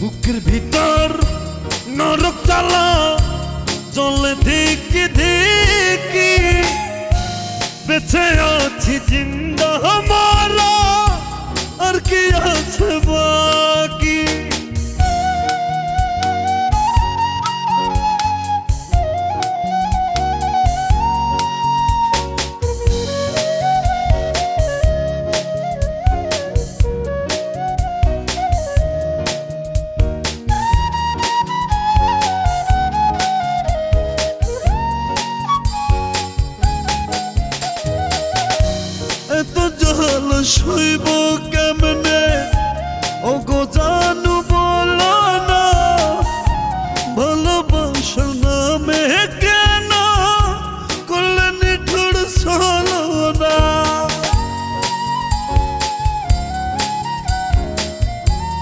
বুকের ভিতর নরক জ্বালা চলে ধিকি ধিকি, বেঁচে আছি জিন্দা মারা আর কি আছে বাকি। এত জল সইব কেমনে ও গো জানু